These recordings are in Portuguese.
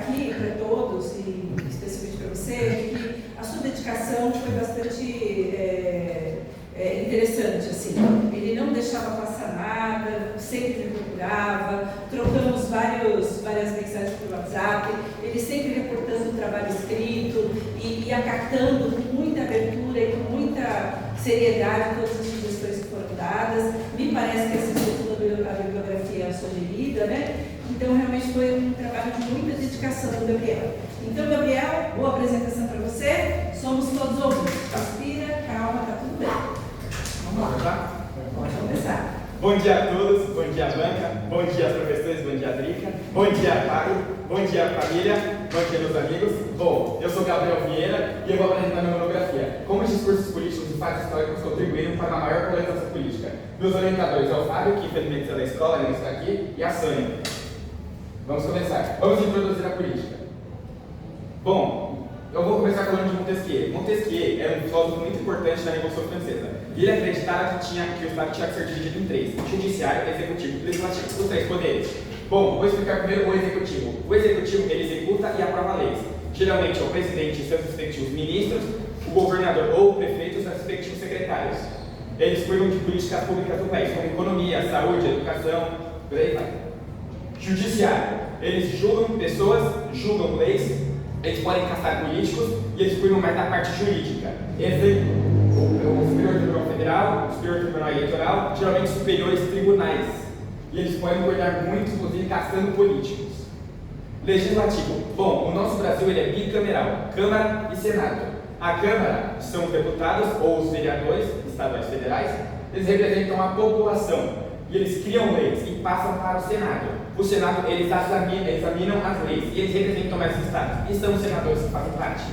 aqui para todos, e especialmente para você, é que a sua dedicação foi bastante interessante, assim. Ele não deixava passar nada, sempre me procurava, trocamos várias mensagens por WhatsApp, ele sempre reportando o trabalho escrito e acatando com muita abertura e com muita seriedade todas as sugestões que foram dadas. Me parece que assistiu toda a bibliografia sugerida, né? Então, realmente foi um trabalho de muita dedicação do Gabriel. Então, Gabriel, boa apresentação para você. Somos todos ouvintes. Respira, calma, tá tudo bem. Vamos lá. Pode começar. Bom dia a todos, bom dia Blanca, bom dia professores, bom dia Drica, bom dia pai, bom dia família, bom dia meus amigos. Bom, eu sou Gabriel Vieira e eu vou apresentar minha monografia. Como os discursos políticos e fatos históricos contribuíram para uma maior polarização política. Meus orientadores é o Fábio, que infelizmente saiu da escola, ele não está aqui, e a Sônia. Vamos começar. Vamos introduzir a política. Bom, eu vou começar falando de Montesquieu. Montesquieu era um filósofo muito importante na Revolução Francesa. E ele acreditava que o Estado tinha que ser dividido em três: judiciário, executivo e legislativo, os três poderes. Bom, vou explicar primeiro o executivo. O executivo, ele executa e aprova leis. Geralmente é o presidente e seus respectivos ministros, o governador ou o prefeito e seus respectivos secretários. Eles cuidam de políticas públicas do país, como economia, saúde, educação, por aí vai. Judiciário, eles julgam pessoas, julgam leis, eles podem caçar políticos e eles cuidam mais da parte jurídica. O Superior Tribunal Federal, o Superior Tribunal Eleitoral, geralmente superiores tribunais. E eles podem cuidar muito, inclusive, caçando políticos. Legislativo. Bom, o nosso Brasil ele é bicameral, Câmara e Senado. A Câmara são os deputados ou os vereadores estaduais federais, eles representam a população. E eles criam leis e passam para o Senado. O Senado, eles examinam as leis e eles representam mais os estados. E são os senadores que fazem parte.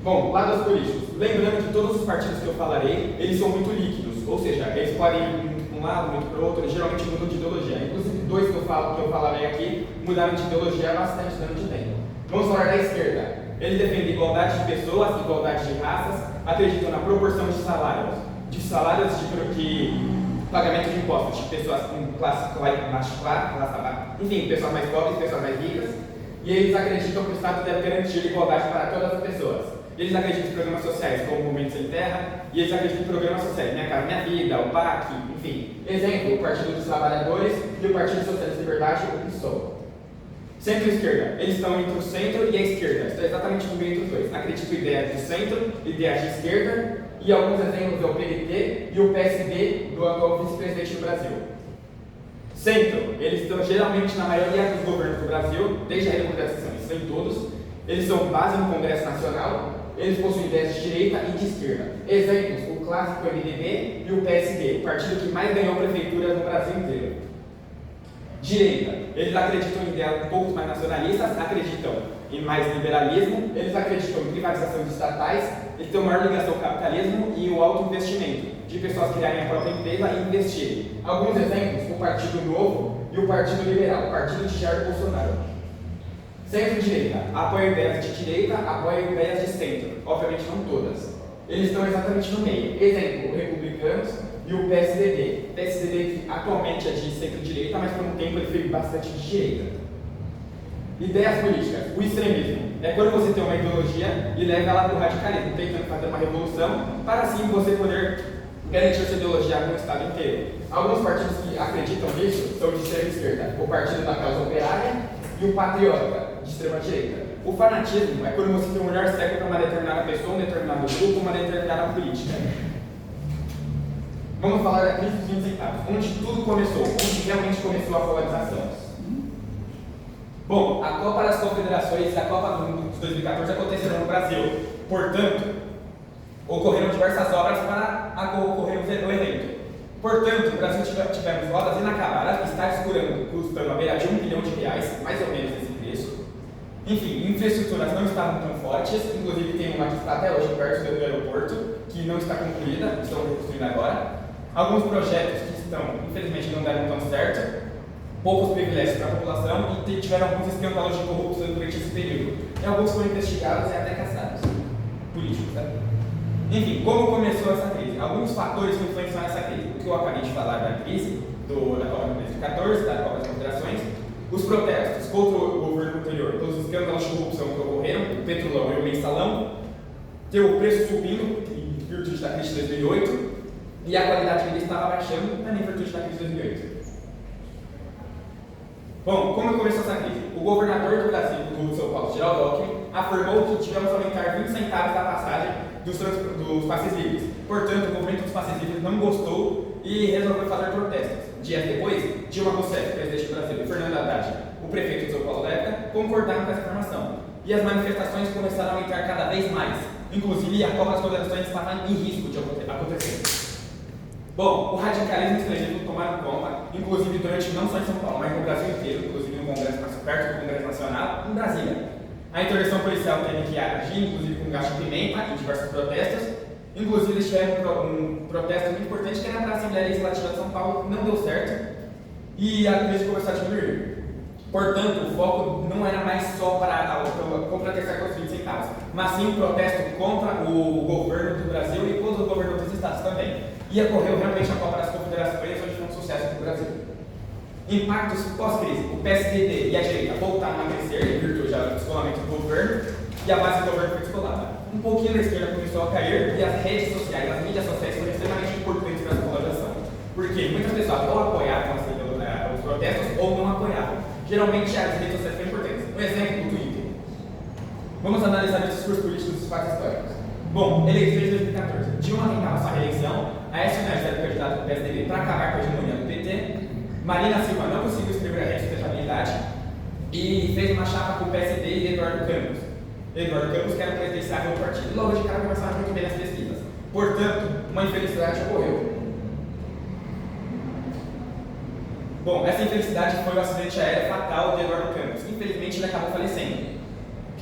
Bom, lados políticos. Lembrando que todos os partidos que eu falarei, eles são muito líquidos. Ou seja, eles podem ir para um lado, muito para o outro, eles geralmente mudam de ideologia. Inclusive, dois que eu falarei aqui mudaram de ideologia há bastante tempo. Vamos falar da esquerda. Eles defendem igualdade de pessoas, igualdade de raças, acreditam na proporção de salários de pagamento de impostos de pessoas com classe baixa, enfim, pessoas mais pobres, pessoas mais ricas, e eles acreditam que o Estado deve garantir igualdade para todas as pessoas. Eles acreditam em programas sociais como o Movimento Sem Terra, e eles acreditam em programas sociais, Minha Casa Minha Vida, o PAC, enfim. Exemplo, o Partido dos Trabalhadores e o Partido Socialista de Liberdade, o PSOL. Centro e esquerda, eles estão entre o centro e a esquerda, estão exatamente no meio dos dois. Acreditam em ideias de centro, ideias de esquerda, e alguns exemplos é o PDT e o PSD do atual vice-presidente do Brasil. Centro, eles estão geralmente na maioria dos governos do Brasil, desde a redemocratização, estão em todos. Eles são base no Congresso Nacional, eles possuem ideias de direita e de esquerda. Exemplos, o clássico MDB e o PSD, o partido que mais ganhou prefeituras no Brasil inteiro. Direita, eles acreditam em ideias um pouco mais nacionalistas, acreditam em mais liberalismo, eles acreditam em privatização de estatais, eles têm uma maior ligação ao capitalismo e o alto investimento, de pessoas criarem a própria empresa e investirem. Alguns exemplos, o Partido Novo e o Partido Liberal, o partido de Jair Bolsonaro. Centro-direita, apoia ideias de direita, apoia ideias de centro, obviamente não todas. Eles estão exatamente no meio. Exemplo, o Republicanos e o PSDB. PSDB que atualmente é de centro-direita, mas por um tempo ele foi bastante de direita. Ideias políticas. O extremismo é quando você tem uma ideologia e leva ela para o radicalismo, tentando fazer uma revolução para assim você poder garantir sua ideologia no estado inteiro. Alguns partidos que acreditam nisso são de extrema esquerda, o Partido da Causa Operária e o Patriota, de extrema direita. O fanatismo é quando você tem um olhar cego para uma determinada pessoa, um determinado grupo, uma determinada política. Vamos falar da crise dos 25 anos, onde tudo começou, onde realmente começou a polarização. Bom, a Copa das Confederações e a Copa de 2014 aconteceram no Brasil. Portanto, ocorreram diversas obras para ocorrer o evento. Portanto, no Brasil tivemos obras inacabadas, estádios custando a beira de R$1 bilhão, mais ou menos esse preço. Enfim, infraestruturas não estavam tão fortes, inclusive tem uma que está até hoje perto do aeroporto, que não está concluída, estão reconstruindo agora. Alguns projetos que infelizmente não deram tão certo, poucos privilégios para a população e tiveram alguns escândalos de corrupção durante esse período. E alguns foram investigados e até caçados. Políticos, tá? Enfim, como começou essa crise? Alguns fatores que influenciaram essa crise. O que eu acabei de falar da crise, da Copa de 2014, da Copa das Confederações, os protestos contra o governo anterior, escândalos de corrupção que ocorreram, o Petrolão e o Mensalão, ter o preço subindo em virtude da crise de 2008 e a qualidade de vida estava baixando também em virtude da crise de 2008. Bom, como começou essa crise? O governador do Brasil, do São Paulo, Geraldo Alckmin, afirmou que tivemos aumentar 20 centavos da passagem dos passes livres. Portanto, o movimento dos passes livres não gostou e resolveu fazer protestos. Dias depois, Dilma Rousseff, presidente do Brasil, e Fernando Haddad, o prefeito de São Paulo da época, concordaram com essa informação. E as manifestações começaram a aumentar cada vez mais. Inclusive, a Copa das Confederações estava em risco de acontecer. Bom, o radicalismo estrangeiro tomaram conta, inclusive durante não só em São Paulo, mas no Brasil inteiro, inclusive no Congresso, perto do Congresso Nacional, em Brasília. A intervenção policial teve que agir, inclusive com gás de pimenta, em diversos protestos. Inclusive, eles tiveram um protesto muito importante que era para a Assembleia Legislativa de São Paulo, não deu certo, e a crise começou a diminuir. Portanto, o foco não era mais só para contratar com os 20 centavos, mas sim um protesto contra o governo do Brasil e contra o governo dos estados também. E ocorreu realmente a Copa das Confederações, onde foi um sucesso para o Brasil. Impactos pós-crise. O PSDB e a direita voltaram a crescer em virtude do descolamento do governo e a base do governo foi descolada. Um pouquinho da esquerda começou a cair e as redes sociais, as mídias sociais foram extremamente importantes para essa polarização. Porque muitas pessoas ou apoiavam os protestos ou não apoiavam. Geralmente as redes sociais foram importantes. Um exemplo, o Twitter. Vamos analisar os discursos políticos dos fatos históricos. Bom, eleições de 2014. Dilma tentava sua reeleição, Aécio Neves era o candidato do PSDB para acabar com a hegemonia do PT, Marina Silva não conseguiu escrever a rede de sustentabilidade e fez uma chapa com o PSD e Eduardo Campos. Eduardo Campos, que era o presidenciável do partido. Logo de cara começaram muito bem as pesquisas. Portanto, uma infelicidade ocorreu. Bom, essa infelicidade foi o acidente aéreo fatal de Eduardo Campos. Infelizmente, ele acabou falecendo.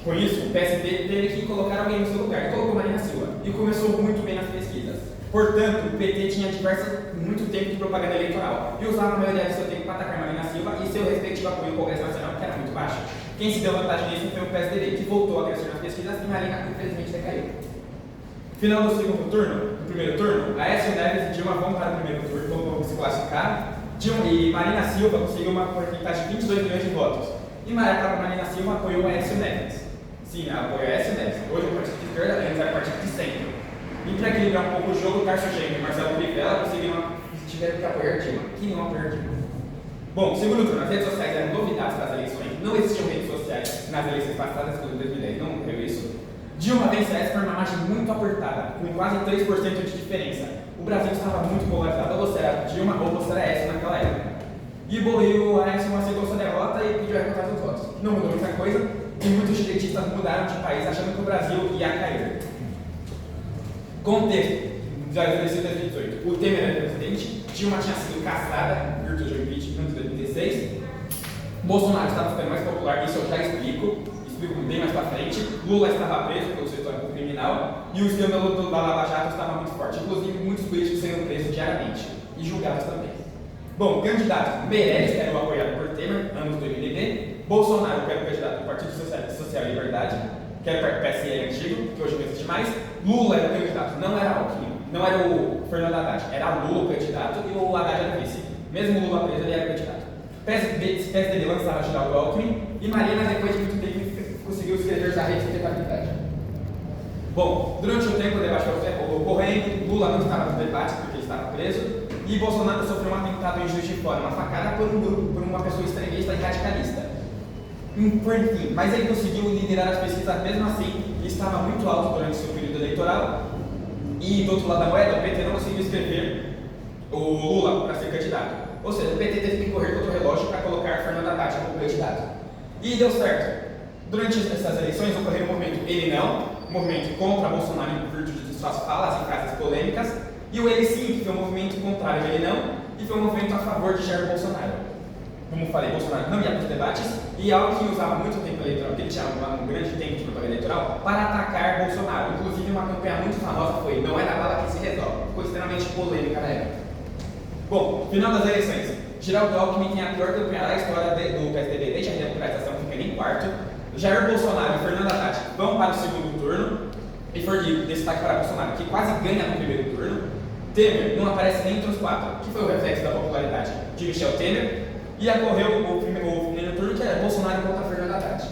Com isso, o PSD teve que colocar alguém no seu lugar e colocou Marina Silva. E começou muito bem nas pesquisas. Portanto, o PT tinha muito tempo de propaganda eleitoral e usava a maioria do seu tempo para atacar Marina Silva e seu respectivo apoio ao Congresso Nacional, que era muito baixo. Quem se deu vantagem nisso foi o PSDB, que voltou a crescer nas pesquisas e Marina, infelizmente, decaiu. Final do segundo turno, do primeiro turno, Aécio Neves e Dilma vão para o primeiro turno, vão se classificar. Dilma e Marina Silva conseguiu uma porcentagem de 22 milhões de votos. E Marina Silva apoiou o Aécio Neves. Sim, ela apoiou o Aécio Neves. Hoje é o partido de esquerda, antes era o partido de centro. E para equilibrar um pouco o jogo, Tarso Genro e Marcelo Crivella tiveram que apoiar Dilma. Que não apoiar Dilma. Bom, segundo turno, as redes sociais eram novidades para as eleições. Não existiam redes sociais nas eleições passadas, inclusive 2010, não ocorreu isso. Dilma vence a por uma margem muito apertada, com quase 3% de diferença. O Brasil estava muito polarizado, ou você era Dilma ou você era Aécio naquela época. E o Aécio aceitou sua derrota e pediu a recontagem dos votos. Não mudou muita coisa, e muitos direitistas mudaram de país achando que o Brasil ia cair. Contexto das eleições de 2018. O Temer era presidente, Dilma tinha sido caçada em virtude do impeachment de 2016. Bolsonaro estava ficando mais popular, isso eu já explico bem mais para frente. Lula estava preso pelo seu histórico criminal e o escândalo da Lava Jato estava muito forte, inclusive muitos políticos sendo presos diariamente e julgados também. Bom, candidato Meirelles, que era o apoiado por Temer, ambos do MDB. Bolsonaro, que era o candidato do Partido Social e Liberdade, que era o PSL antigo, que hoje não existe mais. Lula era o candidato, não era Alckmin, não era o Fernando Haddad, era Lula o candidato e o Haddad era o vice. Mesmo o Lula preso, ele era o candidato. PSDB lançava Geraldo Alckmin e Marina, depois de muito tempo, conseguiu escrever já a rede de sustentabilidade. Bom, durante o tempo o debate foi ocorrendo, Lula não estava no debate porque ele estava preso e Bolsonaro sofreu um atentado em Juiz de Fora, uma facada por uma pessoa extremista e radicalista. Enfim, mas ele conseguiu liderar as pesquisas mesmo assim e estava muito alto durante seu período eleitoral. E do outro lado da moeda, o PT não conseguiu escrever o Lula para ser candidato. Ou seja, o PT teve que correr contra o relógio para colocar Fernando Haddad como candidato. E deu certo. Durante essas eleições ocorreu um movimento Ele Não, um movimento contra Bolsonaro em virtude de suas falas e frases polêmicas, e o Ele Sim, que foi um movimento contrário ao Ele Não, e foi um movimento a favor de Jair Bolsonaro. Como falei, Bolsonaro não ia para os debates, e algo que usava muito tempo eleitoral, que ele tinha um grande tempo de propaganda eleitoral, para atacar Bolsonaro. Inclusive, uma campanha muito famosa foi Não é na bala que se resolve, ficou extremamente polêmica na época. Bom, final das eleições. Geraldo Alckmin tem a pior campanha da história do PSDB desde a democratização, ficando em quarto. Jair Bolsonaro e Fernando Haddad vão para o segundo turno, e foi destaque para Bolsonaro, que quase ganha no primeiro turno. Temer não aparece nem entre os quatro, que foi o reflexo da popularidade de Michel Temer, e ocorreu o primeiro turno, que era Bolsonaro contra Fernando Haddad.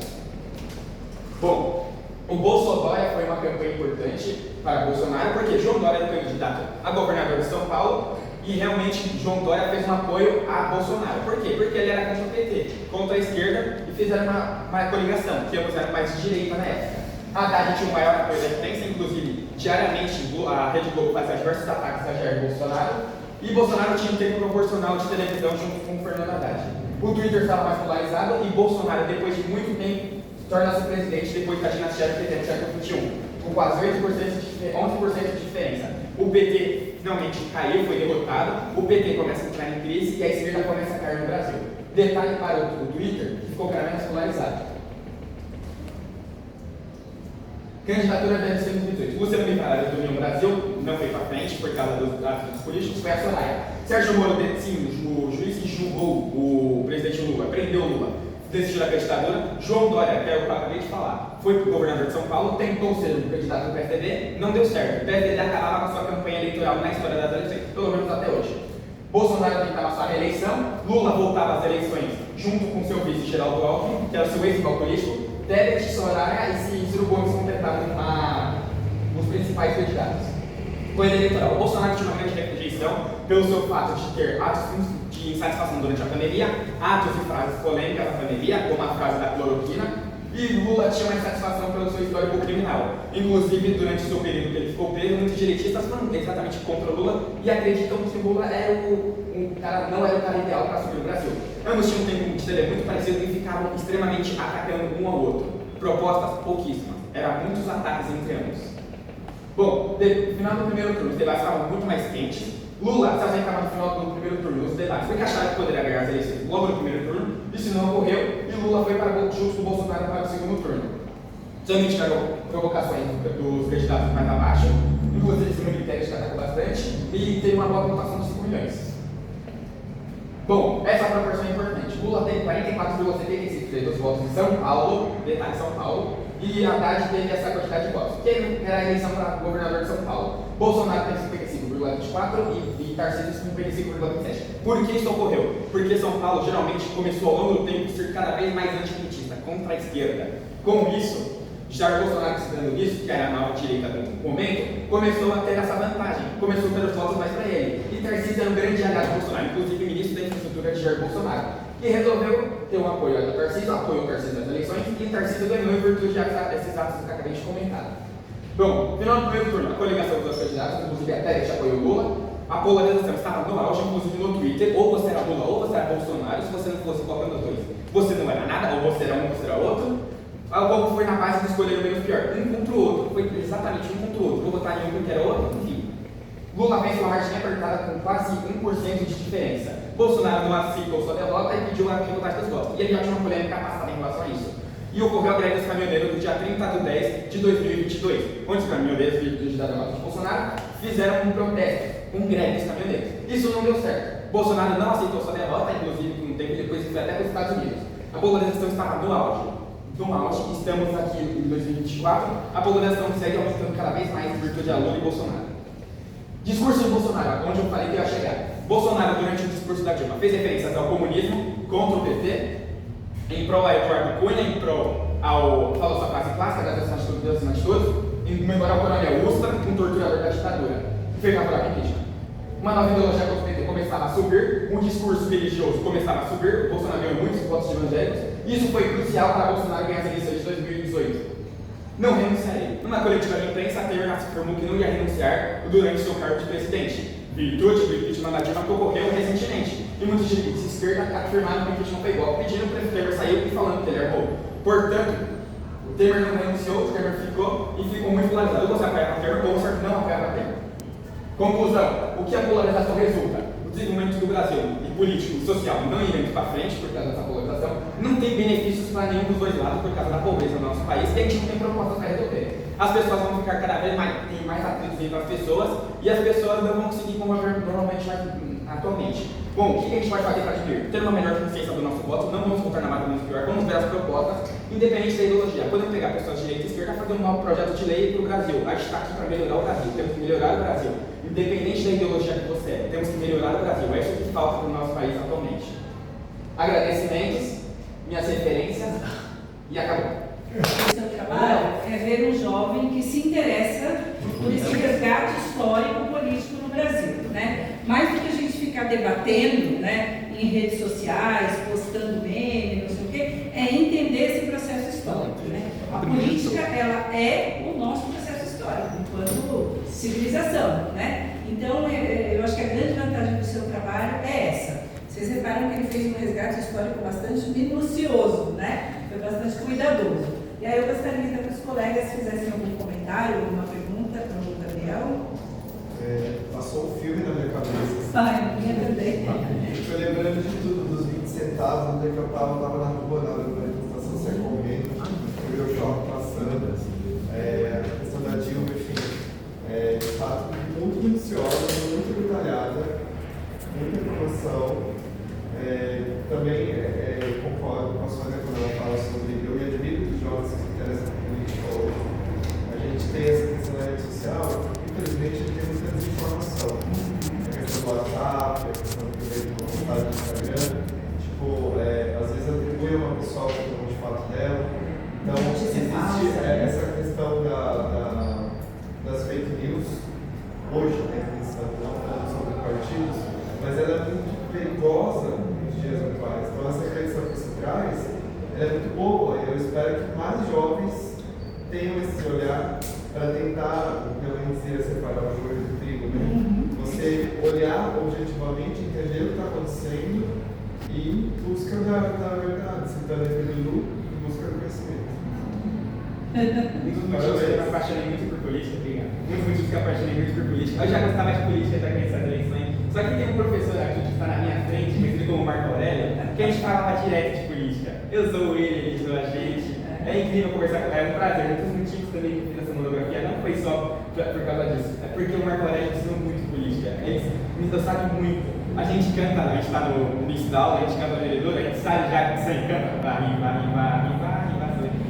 para Bolsonaro, porque João Dória era candidato a governador de São Paulo e realmente João Dória fez um apoio a Bolsonaro. Por quê? Porque ele era contra o PT, contra a esquerda e fizeram uma coligação, que ambos eram mais de direita na época. Haddad tinha o maior apoio da imprensa, inclusive diariamente a Rede Globo fazia diversos ataques a Jair Bolsonaro e Bolsonaro tinha um tempo proporcional de televisão junto com o Fernando Haddad. O Twitter estava mais polarizado e Bolsonaro, depois de muito tempo, torna-se presidente depois da dinastia do PT no século XXI, com quase 11% de diferença. O PT finalmente caiu, foi derrotado, o PT começa a entrar em crise e a esquerda começa a cair no Brasil. Detalhe para o Twitter, que ficou cada vez mais polarizado. Candidatura de 2018. Luciano Bivar do União Brasil não foi para frente por causa dos atos políticos, foi a Soraya. Sérgio Moro, sim, o juiz que julgou o presidente Lula, prendeu o Lula, desistiu da candidatura. João Dória, que é o que eu acabei de falar, foi para o governador de São Paulo, tentou ser um candidato do PSDB, não deu certo. O PSDB acabava com a sua campanha eleitoral na história das eleições, pelo menos até hoje. Bolsonaro tentava sua reeleição, Lula voltava às eleições junto com seu vice Geraldo Alckmin, que era o seu ex-rival político. Tebet, Soraya e Ciro Gomes completavam os principais candidatos. Corrida eleitoral. O Bolsonaro tinha uma grande rejeição pelo seu fato de ter atos de insatisfação durante a pandemia, atos e frases polêmicas na pandemia, como a frase da cloroquina, e Lula tinha uma insatisfação pelo seu histórico criminal. Inclusive, durante o seu período que ele ficou preso, muitos direitistas foram exatamente contra o Lula e acreditam que o Lula era não era o cara ideal para assumir o Brasil. Ambos tinham um tempo de TV muito parecido e ficavam extremamente atacando um ao outro. Propostas pouquíssimas. Eram muitos ataques entre ambos. Bom, no final do primeiro turno, os debates estavam muito mais quentes. Lula se ausentava no final do primeiro turno dos debates, porque achava que poderia ganhar as eleições logo no primeiro turno. Isso não ocorreu e Lula foi junto com o Bolsonaro para o segundo turno. Também tiveram provocações dos candidatos mais abaixo, inclusive o Simone Tebet que atacou bastante, e teve uma boa votação de 5 milhões. Bom, essa proporção é importante. Lula teve 44,76% dos votos em São Paulo, detalhe São Paulo, e Haddad teve essa quantidade de votos, que era a eleição para governador de São Paulo. Bolsonaro teve 55,24% e Tarcísio 55,27%. Por que isso ocorreu? Porque São Paulo geralmente começou ao longo do tempo a ser cada vez mais antipetista, contra a esquerda. Com isso, Jair Bolsonaro, considerando isso, que era a nova direita do momento, começou a ter essa vantagem, começou a ter os votos mais para ele. E Tarcísio era um grande aliado do Bolsonaro, inclusive ministro da infraestrutura de Jair Bolsonaro, que resolveu ter um apoio a Tarcísio, apoiou o Tarcísio nas eleições, e Tarcísio ganhou em virtude desses atos que eu acabei de comentar. Bom, final do primeiro turno, a coligação dos dois candidatos, inclusive a Tebet apoiou Lula, a polarização estava no auge, inclusive no Twitter, ou você era Lula ou você era Bolsonaro, se você não fosse qualquer um dos dois, você não era nada, ou você era um ou você era outro. O povo foi na base de escolher o menos pior, um contra o outro, foi exatamente um contra o outro, vou votar em um porque era outro, enfim. Lula fez uma margem apertada com quase 1% de diferença. Bolsonaro não aceitou sua derrota e pediu a recontagem dos votos, e ele já tinha uma polêmica passada em relação a isso. E ocorreu a greve dos caminhoneiros no dia 30/10 de 2022, onde os caminhoneiros líderes da derrota de Bolsonaro fizeram um protesto, um greve dos caminhoneiros. Isso não deu certo. Bolsonaro não aceitou sua derrota, inclusive com um tempo depois foi até para os Estados Unidos. A polarização estava no auge. Estamos aqui em 2024, a polarização segue aumentando cada vez mais em virtude de Lula e Bolsonaro. Discurso de Bolsonaro, onde eu falei que ia chegar. Bolsonaro, durante o discurso da Dilma, fez referências ao comunismo, contra o PT, em prol a Eduardo Cunha, em prol falou sua frase clássica das atitudes, em memorar o coronel Ustra, um torturador da ditadura, fez favorável impeachment. Uma nova ideologia do PT começava a subir, um discurso religioso começava a subir, o Bolsonaro ganhou muitos votos de evangélicos, isso foi crucial para Bolsonaro ganhar as eleições de 2018. Não renunciarei. Numa coletiva de imprensa, a Temer afirmou que não ia renunciar durante seu cargo de presidente, virtude do impeachment da Dilma que ocorreu recentemente. E muitos dirigentes de esquerda afirmaram que o impeachment foi golpe, pedindo para o Temer sair e falando que ele errou. Portanto, o Temer não renunciou, o Temer ficou e ficou muito polarizado. Ou você apoia o Temer ou você não apoia o Temer. Conclusão: o que a polarização resulta? O desenvolvimento do Brasil, e político e social, não irá muito para frente por causa dessa polarização, não tem benefícios para nenhum dos dois lados por causa da pobreza do nosso país e a gente não tem propostas para resolver. As pessoas vão ficar cada vez mais atritos entre as pessoas e as pessoas não vão conseguir conviver normalmente atualmente. Bom, o que a gente pode fazer para diminuir? Ter uma melhor consciência do nosso voto, não vamos votar na máquina menos pior, vamos ver as propostas, independente da ideologia. Podemos pegar pessoas de direita e esquerda e fazer um novo projeto de lei para o Brasil. A gente está aqui para melhorar o Brasil, temos que melhorar o Brasil. Independente da ideologia que você é, temos que melhorar o Brasil. É isso que falta no nosso país atualmente. Agradecimentos, minhas referências e acabou. O seu trabalho é ver um jovem que se interessa por por esse resgate histórico político no Brasil, né? Mais do que a gente ficar debatendo, né, em redes sociais, postando meme, não sei o quê, é entender esse processo histórico, né? A política, ela é o nosso processo histórico, enquanto civilização, né? Então, eu acho que a grande vantagem do seu trabalho é essa. Vocês reparam que ele fez um resgate histórico bastante minucioso, né? Foi bastante cuidadoso. E aí eu gostaria que os colegas fizessem algum comentário, alguma pergunta para o Gabriel. Passou um filme na minha cabeça. Ai, minha também. Foi lembrando de tudo, dos 20 centavos, onde é que eu estava na rua, na manifestação, saia correndo, eu vi o shopping passando, a questão da Dilma, enfim, de fato, muito minuciosa, muito detalhada, muita informação. Também concordo com a Sônia quando ela fala sobre, eu me admiro dos jovens que se interessam por política hoje. A gente tem essa questão da rede social, infelizmente a gente tem muita desinformação. A questão do WhatsApp, a questão do comentário do Instagram, às vezes atribui a uma pessoa que não de fato dela. Então, existe essa questão das fake news, hoje, né, não falando sobre partidos, mas ela é muito perigosa nos dias atuais. Então, essa reflexão que você traz, ela é muito boa e eu espero que mais jovens tenham esse olhar para tentar, não dizer, separar o joio do trigo, né? Você olhar objetivamente, entender o que está acontecendo e busca da verdade, sentando entre o lucro e busca do conhecimento. Um dos motivos que eu me apaixonei muito por política, obrigado. Um dos motivos que eu apaixonei muito por política, eu já gostava de política até conhecer as eleições. Só que tem um professor aqui que está na minha frente, conhecido como Marco Aurélio, que a gente falava direto de política. Eu sou ele zoou a gente. É incrível conversar com ele, é um prazer. Um dos motivos também que eu fiz essa monografia não foi só por causa disso, é porque o Marco Aurélio ensinou muito política. Eles me sabe muito. A gente canta, a gente está no início da aula, a gente canta no vereador, a gente sai já que sai canta, vai.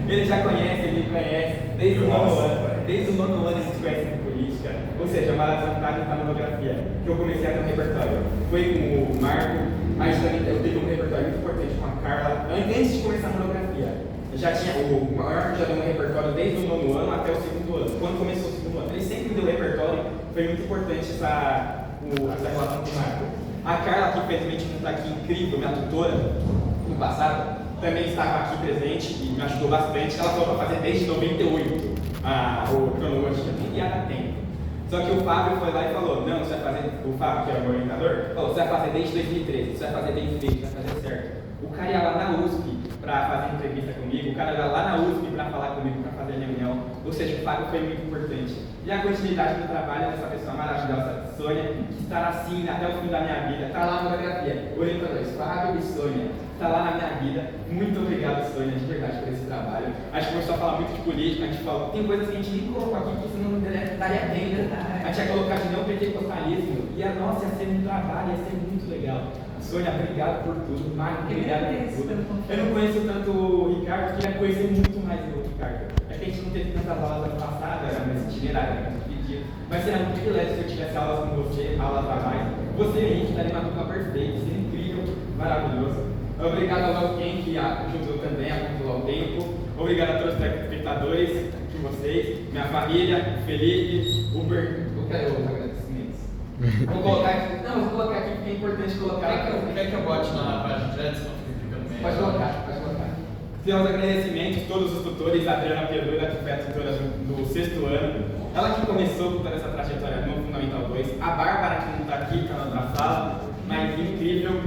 Ele já conhece, ele me conhece, desde o nono ano a gente conhece de política, ou seja, a maratona da monografia, que eu comecei a ter um repertório. Foi com o Marco, a gente também teve um repertório muito importante com a Carla, antes de começar a monografia. Já tinha, o Marco já deu um repertório desde o nono ano até o segundo ano. Quando começou o segundo ano, ele sempre me deu repertório, foi muito importante essa relação com o Marco. A Carla, que infelizmente não está aqui, incrível, minha tutora, no passado, também estava aqui presente e me ajudou bastante. Ela falou para fazer desde 98 o cronologia, nem ia dar tempo. Só que o Fábio foi lá e falou, não, você vai fazer, o Fábio, que é o meu orientador, falou, você vai fazer desde 2013, você vai fazer bem feito, vai fazer certo. O cara ia lá na USP para fazer entrevista comigo, o cara ia lá na USP para falar comigo, para fazer reunião, ou seja, o Fábio foi muito importante. E a continuidade do trabalho dessa pessoa maravilhosa, Sônia, que estará assim até o fim da minha vida, está lá na monografia, orientadores, Fábio e Sônia, está lá na minha vida. Muito obrigado, Sônia, de verdade, por esse trabalho. A gente começou a falar muito de política, a gente falou, tem coisas que a gente nem colocou aqui que senão não daria tempo. A gente ia colocar de neopentecostalismo, e a nossa ia ser um trabalho, ia ser muito legal. Sônia, obrigado por tudo. Mário, obrigado por tudo. Eu não conheço tanto o Ricardo, queria conhecer muito mais o Ricardo. É que a gente não teve tantas aulas ano passado, era mais itinerário, era muito pedido. Mas seria um privilégio se eu tivesse aulas com você, aulas a mais. Você e Henrique estaria uma dupla perfeita, seria incrível, maravilhoso. Obrigado ao Alquim, que ajudou também a controlar o tempo. Obrigado a todos os espectadores, de vocês, minha família, Felipe, Uber. Eu quero os agradecimentos. Vou colocar aqui. Não, vou colocar aqui porque é importante colocar. Quer que eu bote na página direto, senão fica no meio? Pode colocar. Tem os agradecimentos, todos os tutores, a Adriana Pedroira, que foi a tutora do 6º ano. Ela que começou com toda essa trajetória no Fundamental 2. A Bárbara, que não está aqui, está na outra sala, mas incrível,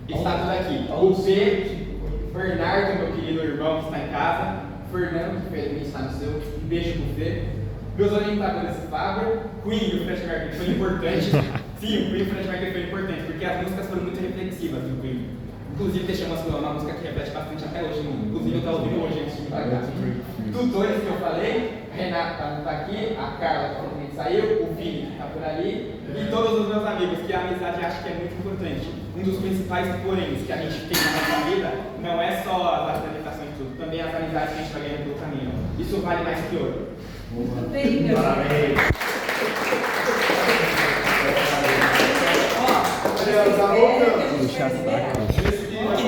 está tudo aqui. O P, Bernardo, meu querido irmão que está em casa. Fernando, que infelizmente está no seu. Um beijo pro Fê. Meus orientadores, Fábio, Queen e o Fred Mercury foi importante. Sim, o Queen e o Fred Mercury foi importante, porque as músicas foram muito reflexivas do Queen. Inclusive, deixamos uma música que reflete bastante até hoje no mundo. Inclusive, eu estava ouvindo hoje antes de vir para cá. Tutores que eu falei, Renata não está aqui, a Carla que provavelmente saiu, o Vini que está por ali, e todos os meus amigos, que a amizade acho que é muito importante. Um dos principais poréns que a gente tem na nossa vida não é só as apresentações e tudo, também as amizades que a gente vai ganhando pelo caminho. Isso vale mais que ouro. Muito bem, meu Parabéns. Ó, Já voltamos.